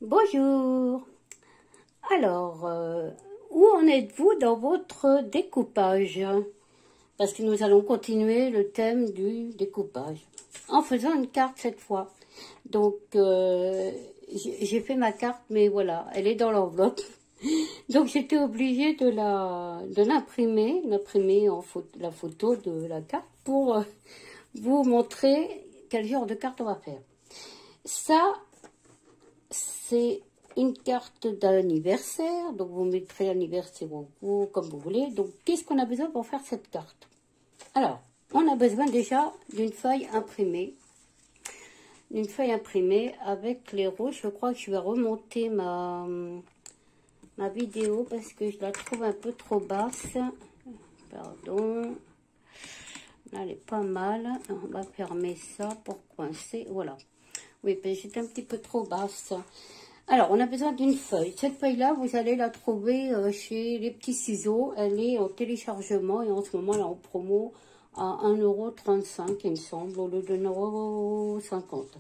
Bonjour. Alors, où en êtes-vous dans votre découpage? Parce que nous allons continuer le thème du découpage en faisant une carte cette fois. Donc, j'ai fait ma carte, mais voilà, elle est dans l'enveloppe. Donc, j'étais obligée de l'imprimer, la photo de la carte pour vous montrer quel genre de carte on va faire. Ça, c'est une carte d'anniversaire, donc vous mettrez l'anniversaire comme vous voulez. Donc, qu'est-ce qu'on a besoin pour faire cette carte? Alors, on a besoin déjà d'une feuille imprimée. Une feuille imprimée avec les roses. Je crois que je vais remonter ma vidéo parce que je la trouve un peu trop basse. Pardon. Là, elle est pas mal. On va fermer ça pour coincer. Voilà. Oui, parce que j'étais un petit peu trop basse. Alors, on a besoin d'une feuille. Cette feuille-là, vous allez la trouver chez les petits ciseaux. Elle est en téléchargement et en ce moment, elle est en promo à 1,35 €, il me semble, au lieu de 1,50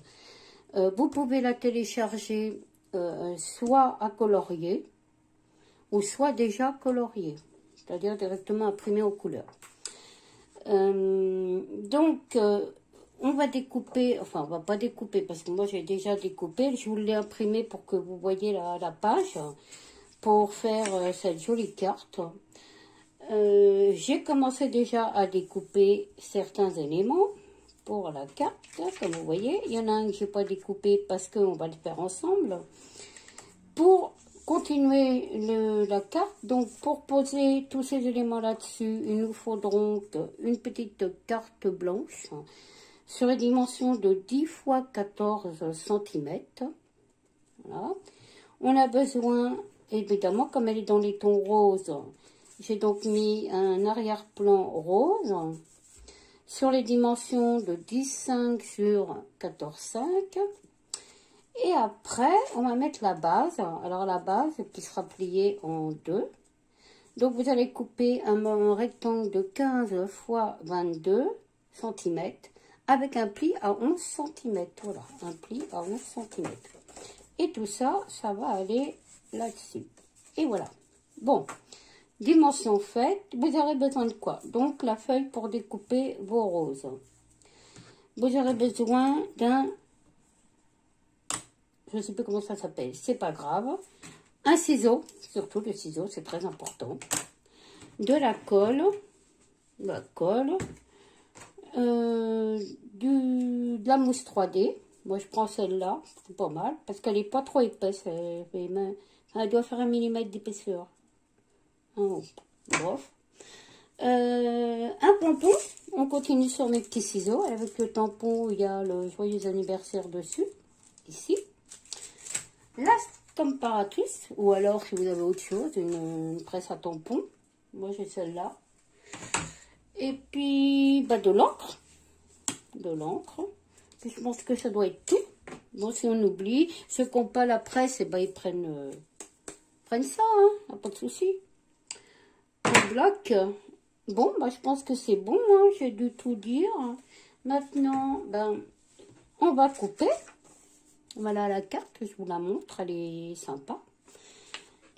€. Vous pouvez la télécharger soit à colorier ou soit déjà coloriée, c'est-à-dire directement imprimée en couleur. On va découper, enfin on va pas découper parce que moi j'ai déjà découpé, je vous l'ai imprimé pour que vous voyez la page pour faire cette jolie carte. J'ai commencé déjà à découper certains éléments pour la carte, comme vous voyez. Il y en a un que j'ai pas découpé parce qu'on va le faire ensemble. Pour continuer la carte, donc pour poser tous ces éléments là-dessus, il nous faut donc une petite carte blanche sur les dimensions de 10 x 14 cm. Voilà. On a besoin, évidemment, comme elle est dans les tons roses, j'ai donc mis un arrière-plan rose sur les dimensions de 10,5 sur 14,5. Et après, on va mettre la base. Alors la base qui sera pliée en deux. Donc vous allez couper un rectangle de 15 x 22 cm avec un pli à 11 cm. Voilà, un pli à 11 cm. Et tout ça, ça va aller là-dessus. Et voilà. Bon, dimension faite. Vous aurez besoin de quoi? Donc la feuille pour découper vos roses. Vous aurez besoin d'un... Je ne sais plus comment ça s'appelle, c'est pas grave. Un ciseau, surtout le ciseau, c'est très important. De la colle, de la mousse 3D. Moi, je prends celle-là, c'est pas mal, parce qu'elle n'est pas trop épaisse. Elle doit faire 1 mm d'épaisseur. Bref. Un pompon, on continue sur mes petits ciseaux. Avec le tampon, il y a le joyeux anniversaire dessus, ici. La comparatrice, ou alors si vous avez autre chose, une presse à tampon. Moi j'ai celle-là. Et puis de l'encre. Puis je pense que ça doit être tout. Bon, si on oublie, ceux qui n'ont pas la presse, eh ben, ils prennent ça, hein, pas de souci. Un bloc. Bon, bah, je pense que c'est bon, hein, j'ai dû tout dire. Maintenant, ben, on va couper. Voilà la carte, je vous la montre, elle est sympa.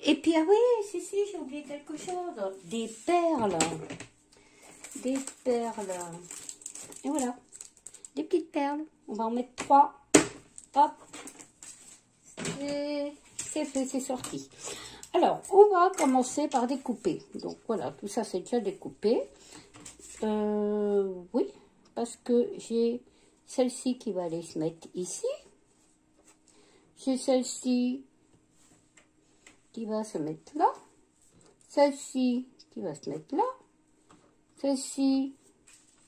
Et puis, ah oui, si, j'ai oublié quelque chose. Des perles. Des perles. Et voilà, des petites perles. On va en mettre 3. Hop. C'est fait, c'est sorti. Alors, on va commencer par découper. Donc, voilà, tout ça, c'est déjà découpé. Oui, parce que j'ai celle-ci qui va aller se mettre ici. J'ai celle-ci qui va se mettre là. Celle-ci qui va se mettre là. Celle-ci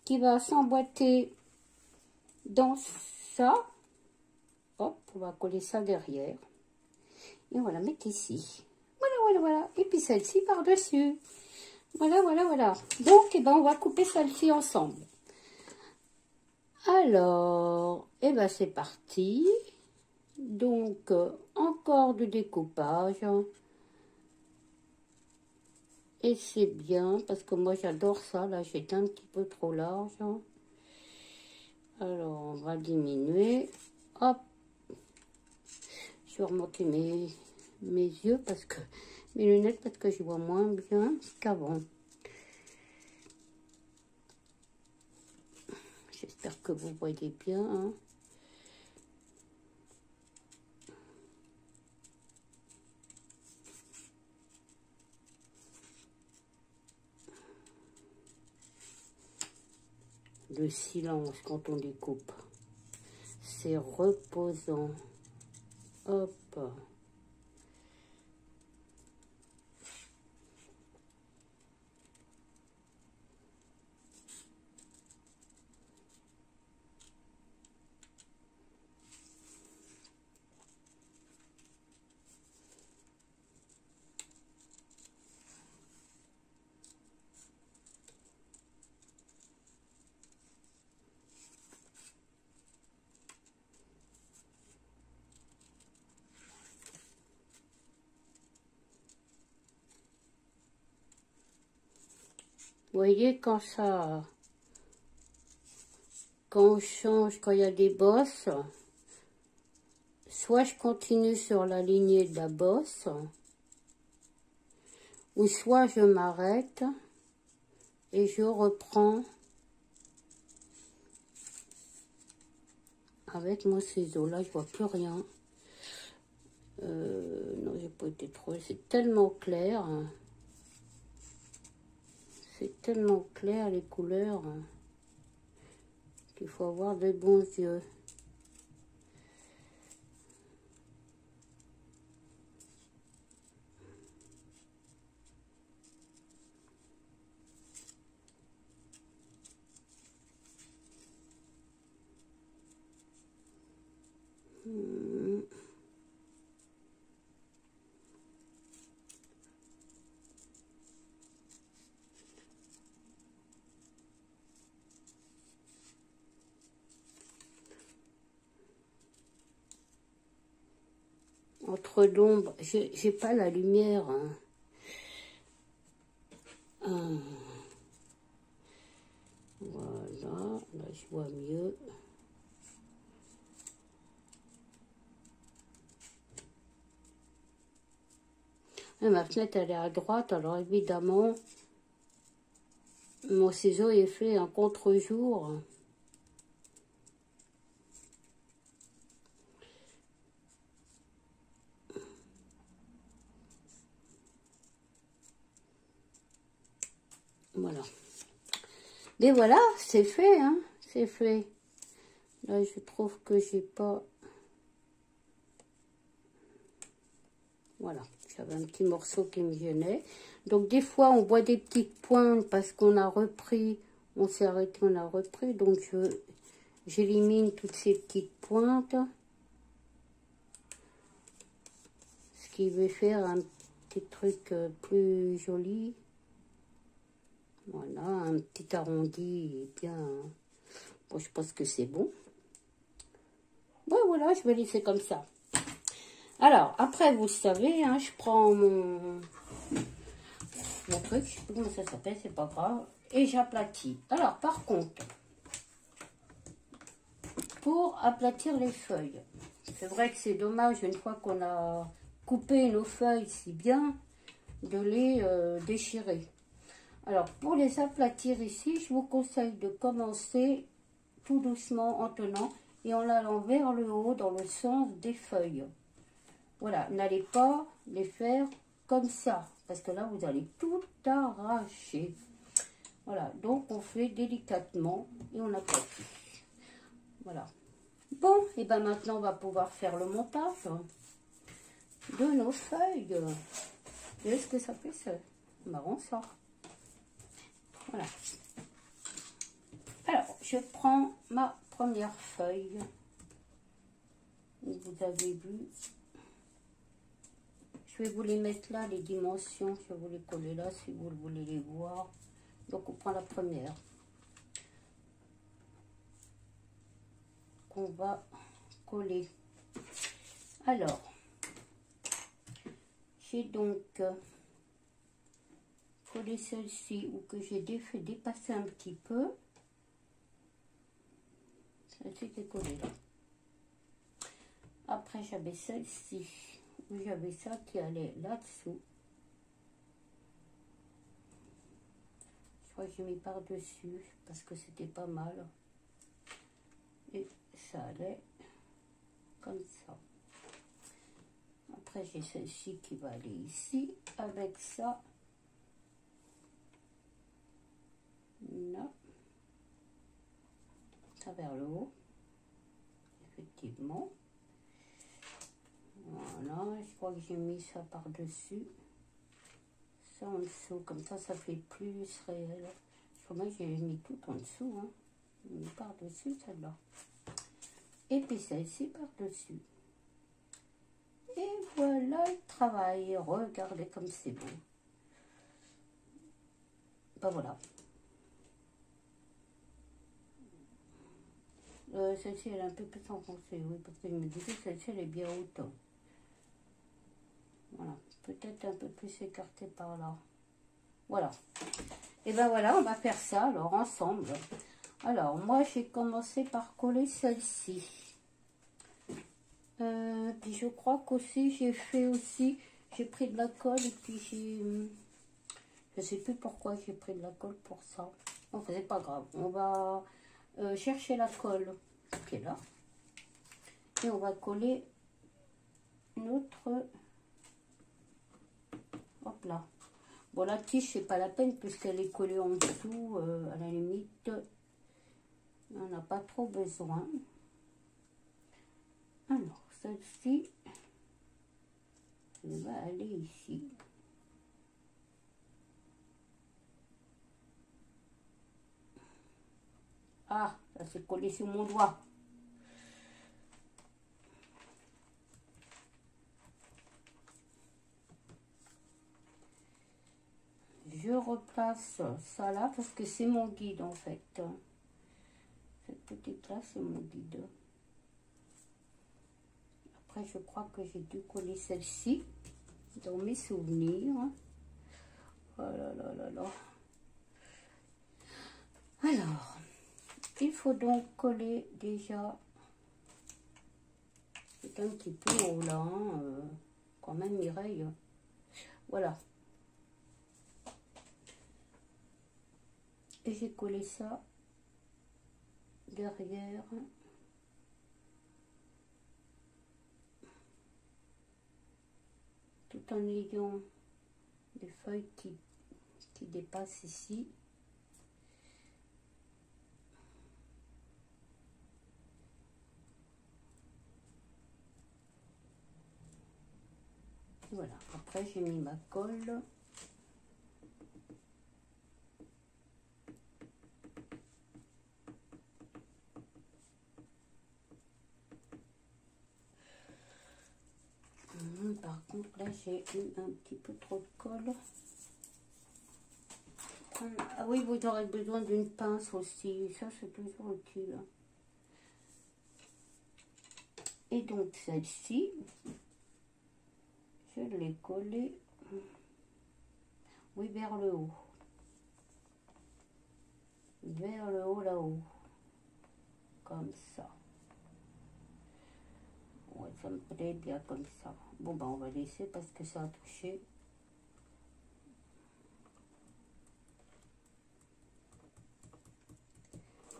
qui va s'emboîter dans ça. Hop, on va coller ça derrière. Et on va la mettre ici. Voilà. Et puis celle-ci par-dessus. Voilà. Donc, on va couper celle-ci ensemble. Alors, c'est parti. Donc, encore du découpage. Et c'est bien, parce que moi, j'adore ça. Là, j'étais un petit peu trop large. Alors, on va diminuer. Hop. Je vais remonter mes yeux parce que mes lunettes parce que je vois moins bien qu'avant. J'espère que vous voyez bien. Hein. Le silence quand on découpe, c'est reposant. Hop. Vous voyez, quand on change, quand il y a des bosses, soit je continue sur la lignée de la bosse, ou soit je m'arrête et je reprends avec mon ciseau. Là, je vois plus rien. Non, j'ai pas été trop. C'est tellement clair. C'est tellement clair les couleurs qu'il faut avoir de bons yeux. Entre l'ombre, j'ai pas la lumière. Hein. Voilà, là je vois mieux. Et ma fenêtre elle est à droite, alors évidemment mon ciseau est fait un contre-jour. Voilà. Et voilà, c'est fait, hein, c'est fait. Là, je trouve que j'ai pas... Voilà, j'avais un petit morceau qui me gênait. Donc, des fois, on voit des petites pointes parce qu'on a repris, on s'est arrêté, on a repris. Donc, j'élimine toutes ces petites pointes. Ce qui veut faire un petit truc plus joli. Voilà, un petit arrondi bien. Bon, je pense que c'est bon. Bon, voilà, je vais laisser comme ça. Alors, après, vous savez, hein, je prends mon truc, je sais pas comment ça s'appelle, c'est pas grave, et j'aplatis. Alors, par contre, pour aplatir les feuilles, c'est vrai que c'est dommage, une fois qu'on a coupé nos feuilles si bien, de les déchirer. Alors, pour les aplatir ici, je vous conseille de commencer tout doucement en tenant et en allant vers le haut dans le sens des feuilles. Voilà, n'allez pas les faire comme ça, parce que là, vous allez tout arracher. Voilà, donc on fait délicatement et on aplatit. Voilà. Bon, et bien maintenant, on va pouvoir faire le montage de nos feuilles. Est-ce que ça fait ça? Marrant ça. Voilà. Alors, je prends ma première feuille. Vous avez vu. Je vais vous les mettre là, les dimensions. Je vais vous les coller là si vous voulez les voir. Donc, on prend la première. Qu'on va coller. Alors, j'ai donc collé celle-ci ou que j'ai fait dépasser un petit peu. Celle-ci qui est collée là. Après, j'avais celle-ci, où j'avais ça qui allait là-dessous. Je crois que j'ai mis par-dessus, parce que c'était pas mal. Et ça allait comme ça. Après, j'ai celle-ci qui va aller ici, avec ça. Là. Ça vers le haut. Effectivement. Voilà, je crois que j'ai mis ça par-dessus. Ça en dessous, comme ça fait plus réel. Je crois que j'ai mis tout en dessous, hein. J'ai mis par-dessus celle-là. Et puis celle-ci par-dessus. Et voilà le travail. Regardez comme c'est beau. Ben voilà. Celle-ci, elle est un peu plus enfoncée, oui, parce que je me disais que celle-ci, elle est bien haute. Voilà, peut-être un peu plus écartée par là. Voilà. Et ben voilà, on va faire ça, alors, ensemble. Alors, moi, j'ai commencé par coller celle-ci. Puis je crois qu'aussi, j'ai fait aussi, j'ai pris de la colle, et puis j'ai... Je sais plus pourquoi j'ai pris de la colle pour ça. Enfin, c'est pas grave. On va chercher la colle qui est là. Et on va coller notre... Hop là. Bon, la tige, c'est pas la peine puisqu'elle est collée en dessous. À la limite, on n'a pas trop besoin. Alors, celle-ci, elle va aller ici. Ah, ça s'est collé sur mon doigt. Je replace ça là parce que c'est mon guide en fait. Cette petite là, c'est mon guide. Après, je crois que j'ai dû coller celle-ci dans mes souvenirs. Oh là là là là. Alors, il faut donc coller déjà. C'est un petit peu haut là, hein, quand même Mireille. Voilà. Et j'ai collé ça derrière. Tout en ayant des feuilles qui dépassent ici. Voilà, après j'ai mis ma colle. Par contre là j'ai eu un petit peu trop de colle. Ah oui, vous aurez besoin d'une pince aussi, ça c'est toujours utile. Et donc celle-ci, je l'ai collée, oui, vers le haut. Vers le haut là-haut. Comme ça. Ouais, ça me plaît bien comme ça. Bon, ben on va laisser parce que ça a touché.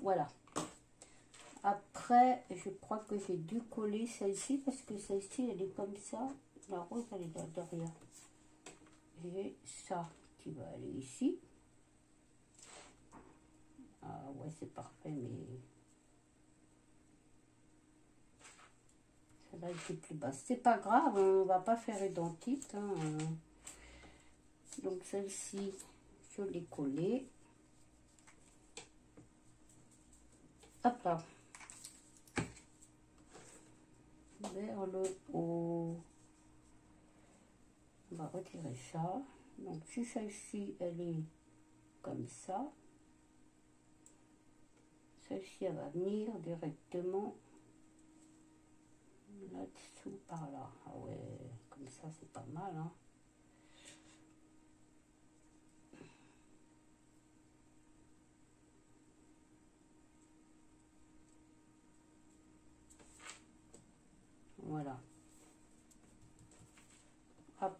Voilà. Après, je crois que j'ai dû coller celle-ci parce que celle-ci, elle est comme ça. La rose, elle est là derrière. J'ai ça qui va aller ici. Ah ouais, c'est parfait, mais... Celle-là, elle est plus basse. C'est pas grave, on va pas faire identique. Hein. Donc celle-ci, je l'ai collée. Hop là. Vers le haut. On va retirer ça. Donc si celle-ci, elle est comme ça, celle-ci, elle va venir directement là-dessous, par là. Ah ouais, comme ça, c'est pas mal, hein. Voilà.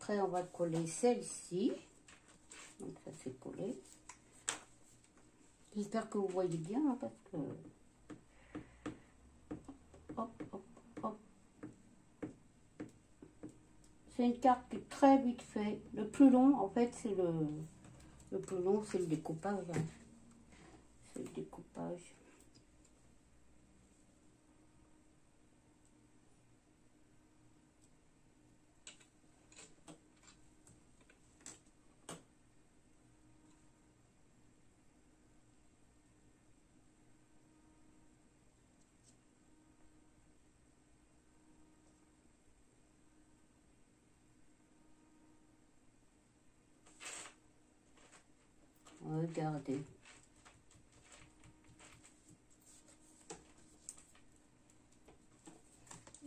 après, on va coller celle-ci. Donc, ça c'est collé. J'espère que vous voyez bien, hein, parce que... Hop, hop, hop. C'est une carte qui est très vite fait. Le plus long, en fait, c'est le plus long, c'est le découpage. Hein. C'est le découpage. Regardez.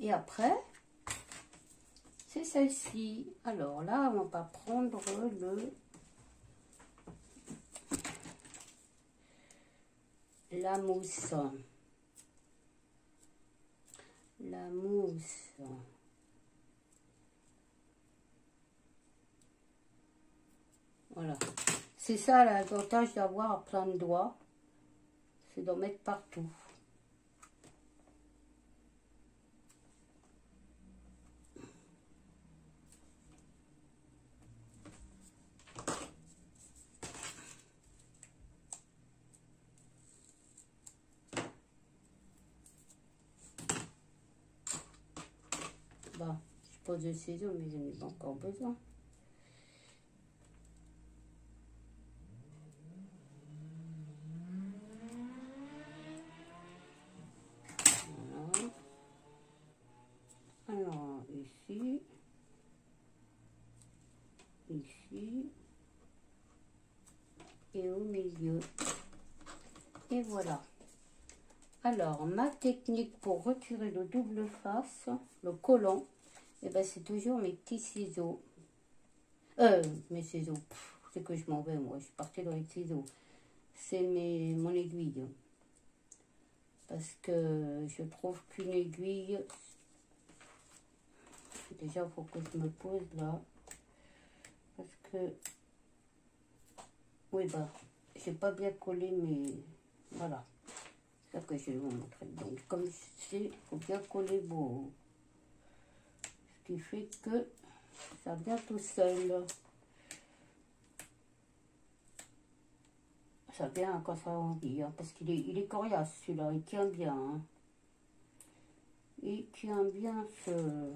Et après, c'est celle-ci. Alors là, on va prendre la mousse. La mousse. Voilà. C'est ça l'avantage d'avoir plein de doigts. C'est d'en mettre partout. Bon, je pose des ciseaux, mais je n'ai pas encore besoin. Voilà. Alors, ici, ici, et au milieu. Et voilà. Alors, ma technique pour retirer le double face, le collant, et ben c'est toujours mes petits ciseaux. Mes ciseaux, c'est que je m'en vais, moi, je suis partie dans les ciseaux. C'est mon aiguille. Parce que je trouve qu'une aiguille, déjà, il faut que je me pose là. Parce que, oui, bah, j'ai pas bien collé, mais voilà. C'est ça que je vais vous montrer. Donc, comme je sais, il faut bien coller beau. Ce qui fait que ça vient tout seul. Ça vient quand ça a envie, hein, parce qu'il est coriace celui-là, il tient bien. Hein. Il tient bien ce...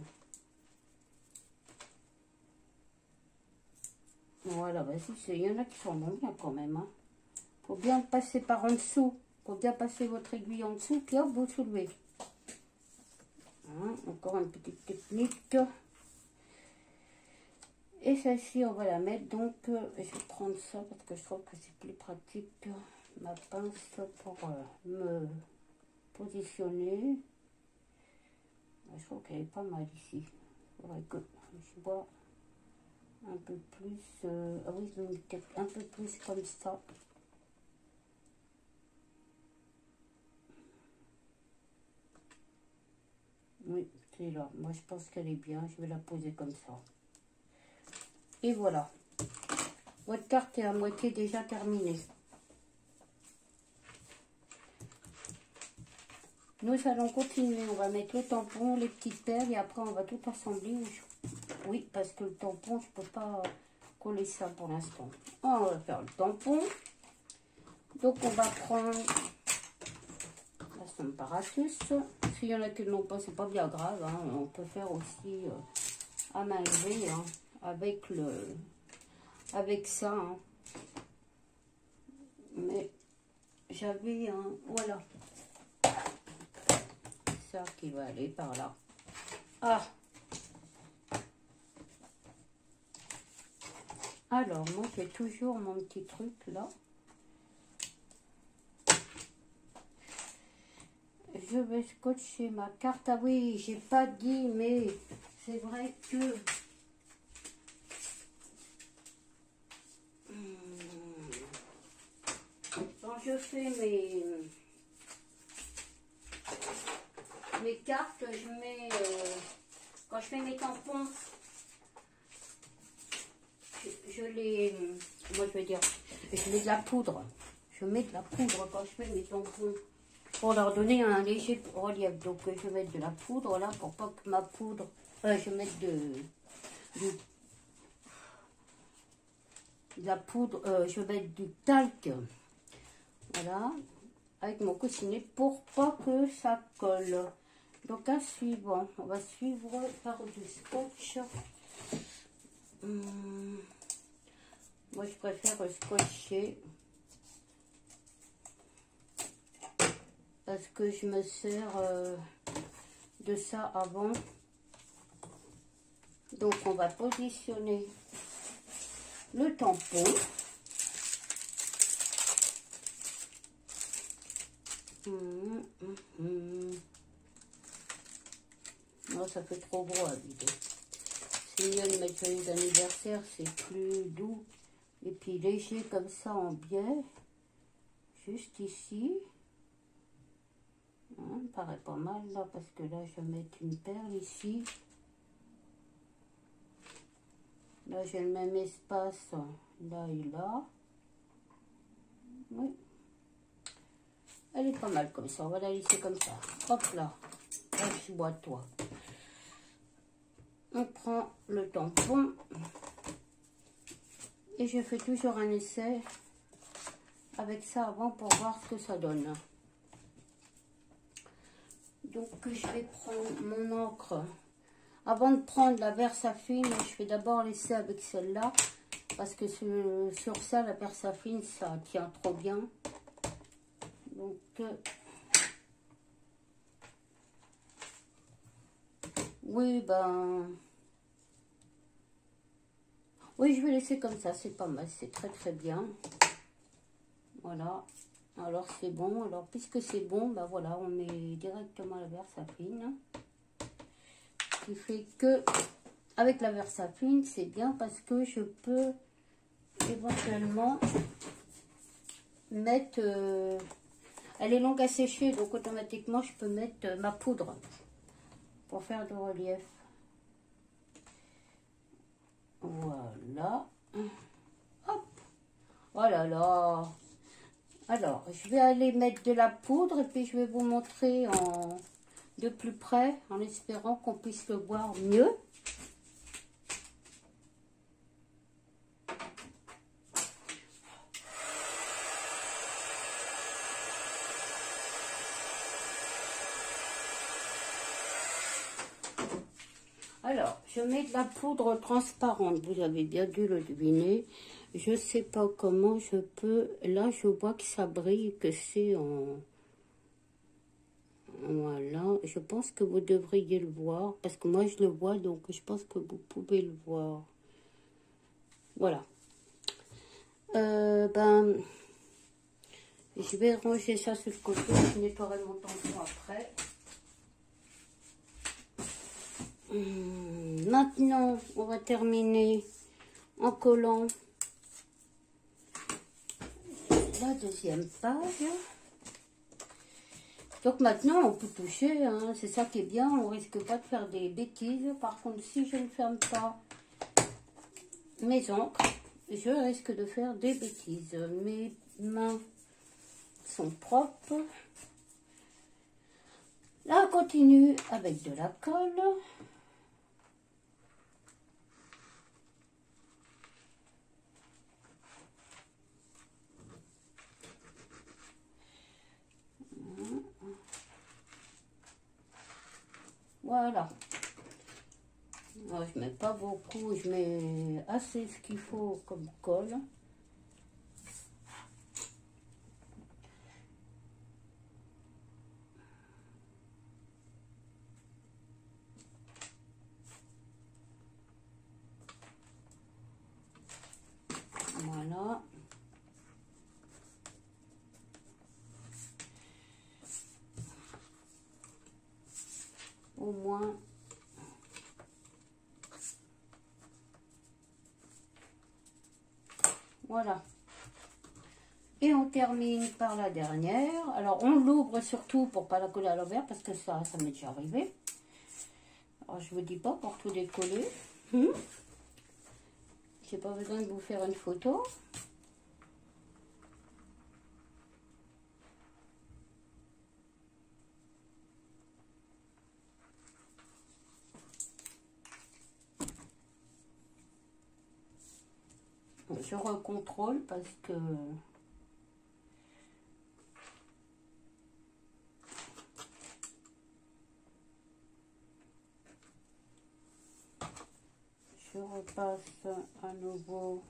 Voilà, vas-y, il y en a qui sont bien quand même. Hein. Faut bien passer par en dessous. Faut bien passer votre aiguille en dessous, puis hop, vous soulevez. Hein, encore une petite technique. Et celle-ci, on va la mettre. Donc, je vais prendre ça parce que je trouve que c'est plus pratique. Ma pince pour me positionner. Je trouve qu'elle est pas mal ici. Il faudrait que je vois un peu plus. Ah oui, peut-être un peu plus comme ça. Oui, c'est là. Moi, je pense qu'elle est bien. Je vais la poser comme ça. Et voilà. Votre carte est à moitié déjà terminée. Nous allons continuer. On va mettre le tampon, les petites perles et après on va tout assembler. Oui, parce que le tampon, je ne peux pas coller ça pour l'instant. On va faire le tampon. Donc on va prendre la somme Paratus. S'il y en a qui ne l'ont pas, c'est pas bien grave. Hein. On peut faire aussi à main levée hein, avec ça. Hein. Mais j'avais un... Voilà. Ça qui va aller par là. Ah! Alors, moi, j'ai toujours mon petit truc là. Je vais scotcher ma carte. Ah oui, j'ai pas dit, mais c'est vrai que... Quand je fais mes cartes, je mets... quand je fais mes tampons, je les... Moi, je vais dire, je mets de la poudre. Je mets de la poudre quand je fais mes tampons pour leur donner un léger relief. Donc, je vais mettre de la poudre là pour pas que ma poudre... je vais mettre de la poudre, je vais mettre du talc. Voilà. Avec mon coussinet pour pas que ça colle. Donc, à suivant, on va suivre par du scotch. Moi, je préfère scotcher parce que je me sers de ça avant. Donc, on va positionner le tampon. Non, ça fait trop gros à vider. C'est mieux de mettre les anniversaires, c'est plus doux. Et puis léger comme ça en biais. Juste ici. Hein, me paraît pas mal là, parce que là, je vais mettre une perle ici. Là, j'ai le même espace là et là. Oui. Elle est pas mal comme ça. On va la laisser comme ça. Hop là. Lâche-moi-toi. On prend le tampon. Et je fais toujours un essai avec ça avant pour voir ce que ça donne. Donc, je vais prendre mon encre. Avant de prendre la Versafine, je vais d'abord laisser avec celle-là. Parce que sur ça, la Versafine, ça tient trop bien. Donc, oui, ben... Oui, je vais laisser comme ça, c'est pas mal, c'est très très bien. Voilà, alors c'est bon. Alors, puisque c'est bon, ben voilà, on met directement la Versafine. Ce qui fait que, avec la Versafine, c'est bien parce que je peux éventuellement mettre... elle est longue à sécher, donc automatiquement, je peux mettre ma poudre pour faire du relief. Voilà. Hop. Oh là là. Alors, je vais aller mettre de la poudre et puis je vais vous montrer de plus près en espérant qu'on puisse le voir mieux. Alors, je mets de la poudre transparente, vous avez bien dû le deviner. Je ne sais pas comment je peux... Là, je vois que ça brille, que c'est en... Voilà, je pense que vous devriez le voir, parce que moi, je le vois, donc je pense que vous pouvez le voir. Voilà. Ben, je vais ranger ça sur le côté, je nettoierai mon tampon après. Maintenant, on va terminer en collant la deuxième page. Donc maintenant, on peut toucher, hein, c'est ça qui est bien, on risque pas de faire des bêtises. Par contre, si je ne ferme pas mes encres, je risque de faire des bêtises. Mes mains sont propres. Là, on continue avec de la colle. Voilà. Alors, je mets pas beaucoup, je mets assez ce qu'il faut comme colle. Voilà. Au moins. Voilà. Et on termine par la dernière. Alors, on l'ouvre surtout pour pas la coller à l'envers parce que ça m'est déjà arrivé. Alors, je vous dis pas pour tout décoller. J'ai pas besoin de vous faire une photo. Je recontrôle parce que je repasse à nouveau.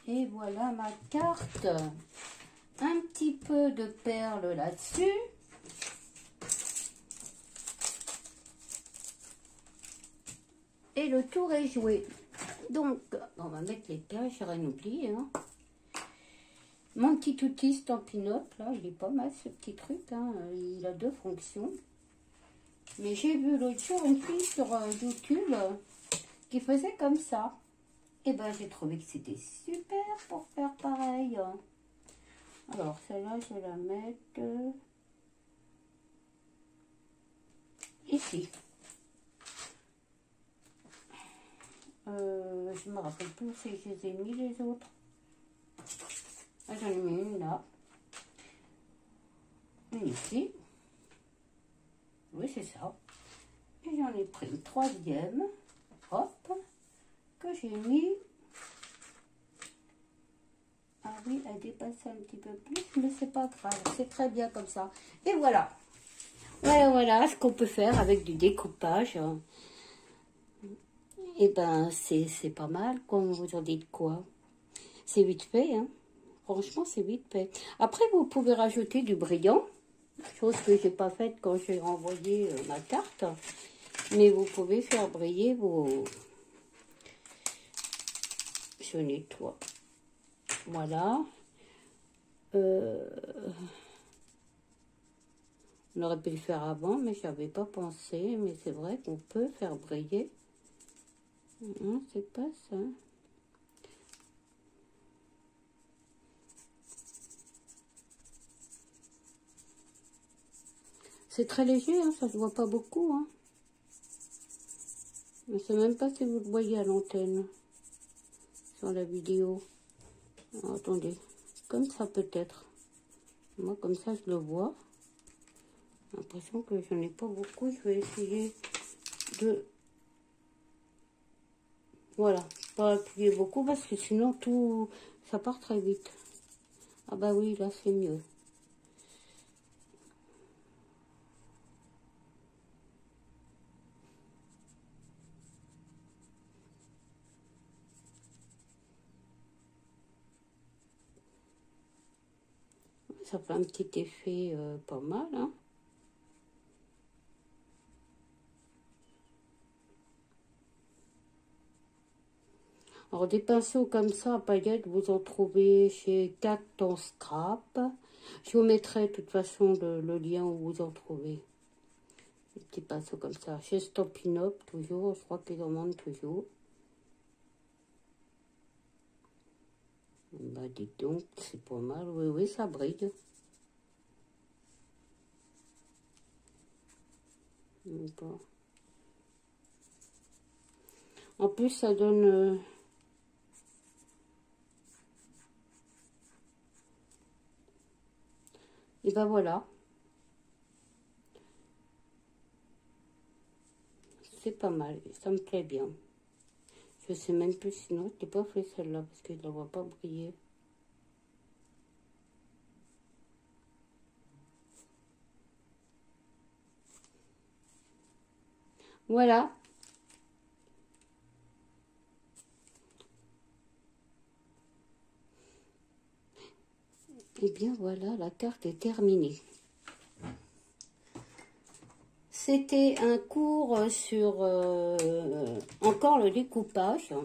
Et voilà ma carte. Un petit peu de perles là-dessus. Et le tour est joué. Donc, on va mettre les perles, j'ai rien oublié. Hein. Mon petit outil Stampin' Up, là, il est pas mal ce petit truc. Hein. Il a deux fonctions. Mais j'ai vu l'autre jour une fille sur YouTube qui faisait comme ça. Et ben j'ai trouvé que c'était super pour faire pareil. Alors celle-là, je vais la mettre ici. Je me rappelle plus si je les ai mis les autres. Ah, j'en ai mis une là. Une ici. Oui, c'est ça. Et j'en ai pris une troisième. Hop. Que j'ai mis. Ah oui, elle dépasse un petit peu plus, mais c'est pas grave. C'est très bien comme ça. Et voilà. Voilà ce qu'on peut faire avec du découpage. Et ben, c'est pas mal, comme vous en dites quoi. C'est vite fait, hein. Franchement, c'est vite fait. Après, vous pouvez rajouter du brillant. Chose que j'ai pas faite quand j'ai renvoyé ma carte. Mais vous pouvez faire briller vos... Je nettoie. Voilà. On aurait pu le faire avant, mais j'avais pas pensé. Mais c'est vrai qu'on peut faire briller. C'est pas ça. C'est très léger, hein, ça se voit pas beaucoup. Hein. Je ne sais même pas si vous le voyez à l'antenne, sur la vidéo. Alors, attendez, comme ça peut-être. Moi, comme ça, je le vois. J'ai l'impression que j'en ai pas beaucoup. Je vais essayer de... Voilà, pas appuyer beaucoup parce que sinon, tout ça part très vite. Ah bah oui, là, c'est mieux. Ça fait un petit effet pas mal, hein. Alors, des pinceaux comme ça à paillettes, vous en trouvez chez Cat en Scrap. Je vous mettrai de toute façon le lien où vous en trouvez. Des petits pinceaux comme ça. Chez Stampin' Up, toujours. Je crois qu'ils en vendent toujours. Bah, dites donc, c'est pas mal. Oui, oui, ça brille. D'accord. En plus, ça donne... Et ben voilà. C'est pas mal. Ça me plaît bien. Je sais même plus sinon. Je n'ai pas fait celle-là parce que je ne la vois pas briller. Voilà. Et bien voilà, la carte est terminée. C'était un cours sur encore le découpage.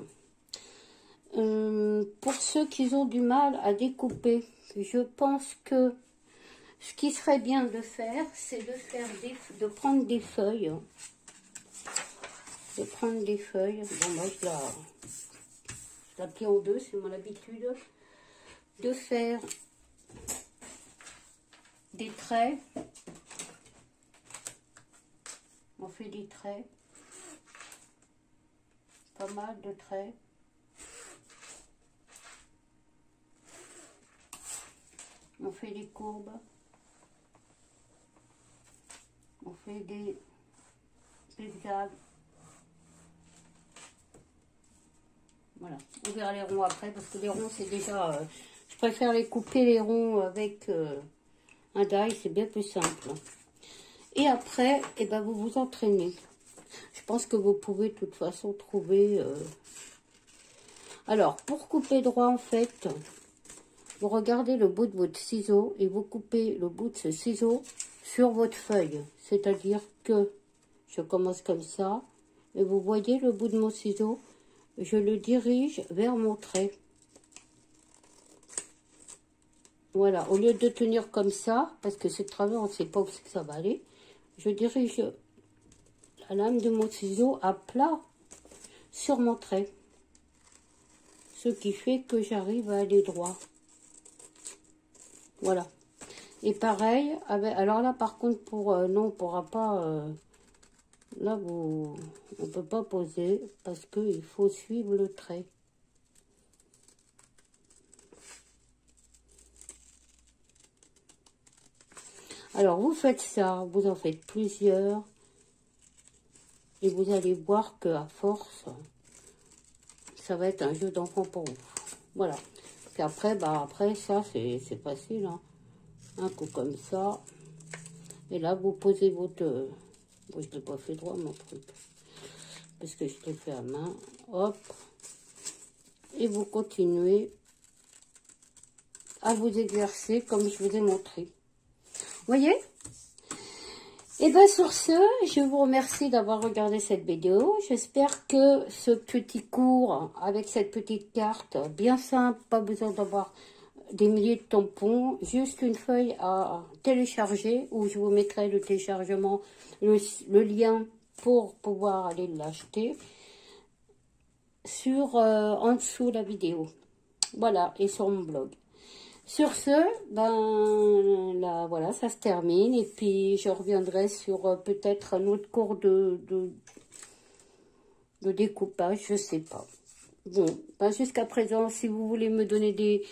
Pour ceux qui ont du mal à découper, je pense que ce qui serait bien de faire, c'est de prendre des feuilles. Bon, moi je la plie en deux, c'est mon habitude. De faire des traits. On fait des traits. Pas mal de traits. On fait des courbes. On fait des zigzags. Voilà. On verra les ronds après parce que les ronds c'est déjà... je préfère les couper les ronds avec un die, c'est bien plus simple. Et après, eh ben, vous vous entraînez. Je pense que vous pouvez de toute façon trouver... Alors, pour couper droit, en fait, vous regardez le bout de votre ciseau et vous coupez le bout de ce ciseau sur votre feuille. C'est-à-dire que je commence comme ça et vous voyez le bout de mon ciseau, je le dirige vers mon trait. Voilà, au lieu de tenir comme ça, parce que c'est de travers, on ne sait pas où ça va aller, je dirige la lame de mon ciseau à plat sur mon trait. Ce qui fait que j'arrive à aller droit. Voilà. Et pareil, alors là par contre, non, on ne pourra pas... là, on ne peut pas poser parce qu'il faut suivre le trait. Alors, vous faites ça, vous en faites plusieurs. Et vous allez voir qu'à force, ça va être un jeu d'enfant pour vous. Voilà. Puis après, après ça, c'est facile. Hein. Un coup comme ça. Et là, vous posez votre... Bon, je ne l'ai pas fait droit, mon truc. Parce que je l'ai fait à main. Hop. Et vous continuez à vous exercer comme je vous ai montré. Vous voyez? Et bien sur ce, je vous remercie d'avoir regardé cette vidéo. J'espère que ce petit cours avec cette petite carte bien simple, pas besoin d'avoir des milliers de tampons, juste une feuille à télécharger où je vous mettrai le téléchargement, le lien pour pouvoir aller l'acheter sur en dessous la vidéo. Voilà, et sur mon blog. Sur ce, là, voilà, ça se termine. Et puis, je reviendrai sur peut-être un autre cours de découpage, je sais pas. Bon, jusqu'à présent, si vous voulez me donner des...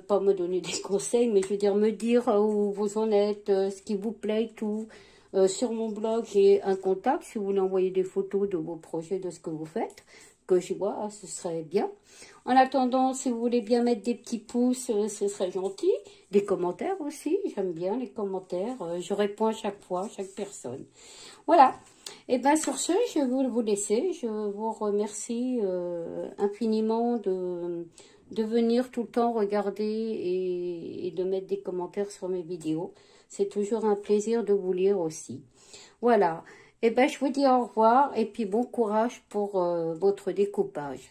pas me donner des conseils, mais je veux dire, me dire où vous en êtes, ce qui vous plaît, tout. Sur mon blog, j'ai un contact, si vous voulez envoyer des photos de vos projets, de ce que vous faites, que je vois, ce serait bien. En attendant, si vous voulez bien mettre des petits pouces, ce serait gentil. Des commentaires aussi, j'aime bien les commentaires. Je réponds à chaque fois, à chaque personne. Voilà. Et bien sur ce, je vais vous laisser. Je vous remercie infiniment de venir tout le temps regarder et de mettre des commentaires sur mes vidéos. C'est toujours un plaisir de vous lire aussi. Voilà. Et bien je vous dis au revoir et puis bon courage pour votre découpage.